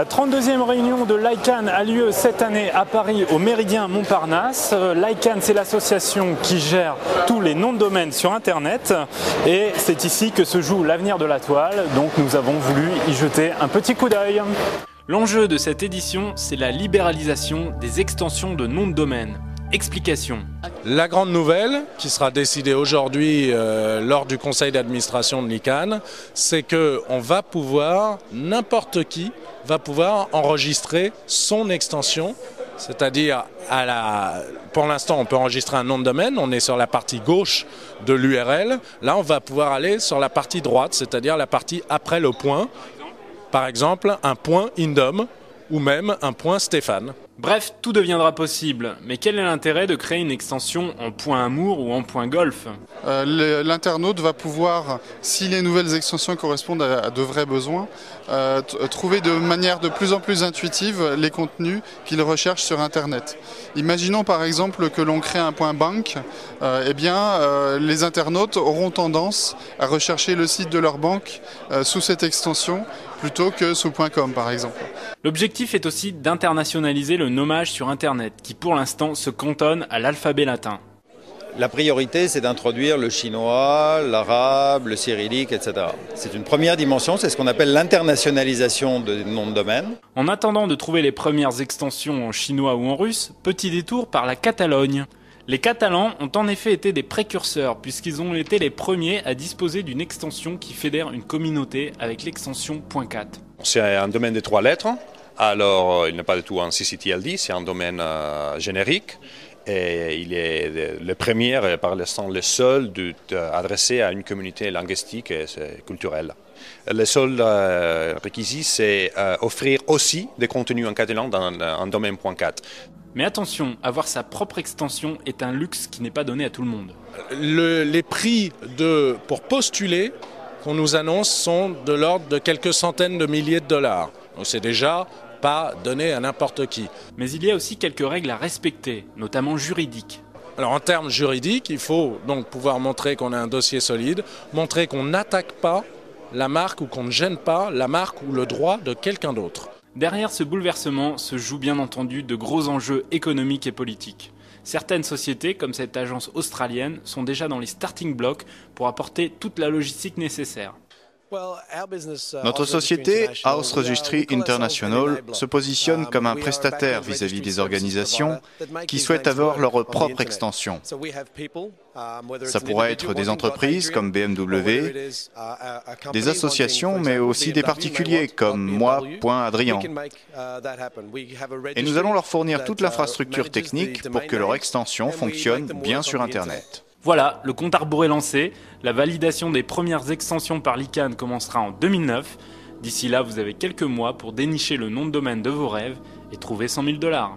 La 32e réunion de l'ICANN a lieu cette année à Paris au Méridien Montparnasse. L'ICANN, c'est l'association qui gère tous les noms de domaine sur Internet et c'est ici que se joue l'avenir de la toile, donc nous avons voulu y jeter un petit coup d'œil. L'enjeu de cette édition, c'est la libéralisation des extensions de noms de domaine. Explication. La grande nouvelle, qui sera décidée aujourd'hui lors du conseil d'administration de l'ICANN, c'est qu'on va pouvoir, n'importe qui va pouvoir enregistrer son extension, c'est-à-dire pour l'instant on peut enregistrer un nom de domaine, on est sur la partie gauche de l'URL, là on va pouvoir aller sur la partie droite, c'est-à-dire la partie après le point, par exemple un point Indom ou même un point Stéphane. Bref, tout deviendra possible, mais quel est l'intérêt de créer une extension en point amour ou en point golf ? L'internaute va pouvoir, si les nouvelles extensions correspondent à de vrais besoins, trouver de manière de plus en plus intuitive les contenus qu'il recherche sur Internet. Imaginons par exemple que l'on crée un point banque, les internautes auront tendance à rechercher le site de leur banque sous cette extension plutôt que sous .com par exemple. L'objectif est aussi d'internationaliser le nommage sur Internet, qui pour l'instant se cantonne à l'alphabet latin. La priorité, c'est d'introduire le chinois, l'arabe, le cyrillique, etc. C'est une première dimension, c'est ce qu'on appelle l'internationalisation des noms de domaine. En attendant de trouver les premières extensions en chinois ou en russe, petit détour par la Catalogne. Les Catalans ont en effet été des précurseurs, puisqu'ils ont été les premiers à disposer d'une extension qui fédère une communauté avec l'extension .cat. C'est un domaine de 3 lettres, alors il n'est pas du tout un CCTLD, c'est un domaine générique. Et il est le premier et par l'instant le seul adressé à une communauté linguistique et culturelle. Le seul requisit, c'est offrir aussi des contenus en catalan dans un domaine .cat. Mais attention, avoir sa propre extension est un luxe qui n'est pas donné à tout le monde. Les prix pour postuler qu'on nous annonce sont de l'ordre de quelques centaines de milliers de dollars. Donc c'est déjà pas donné à n'importe qui. Mais il y a aussi quelques règles à respecter, notamment juridiques. Alors en termes juridiques, il faut donc pouvoir montrer qu'on a un dossier solide, montrer qu'on n'attaque pas la marque ou qu'on ne gêne pas la marque ou le droit de quelqu'un d'autre. Derrière ce bouleversement se jouent bien entendu de gros enjeux économiques et politiques. Certaines sociétés, comme cette agence australienne, sont déjà dans les starting blocks pour apporter toute la logistique nécessaire. Notre société, House Registry International, se positionne comme un prestataire vis-à-vis des organisations qui souhaitent avoir leur propre extension. Ça pourrait être des entreprises comme BMW, des associations, mais aussi des particuliers comme moi, Adrien. Et nous allons leur fournir toute l'infrastructure technique pour que leur extension fonctionne bien sur Internet. Voilà, le compte à rebours est lancé. La validation des premières extensions par l'ICANN commencera en 2009. D'ici là, vous avez quelques mois pour dénicher le nom de domaine de vos rêves et trouver 100 000 $.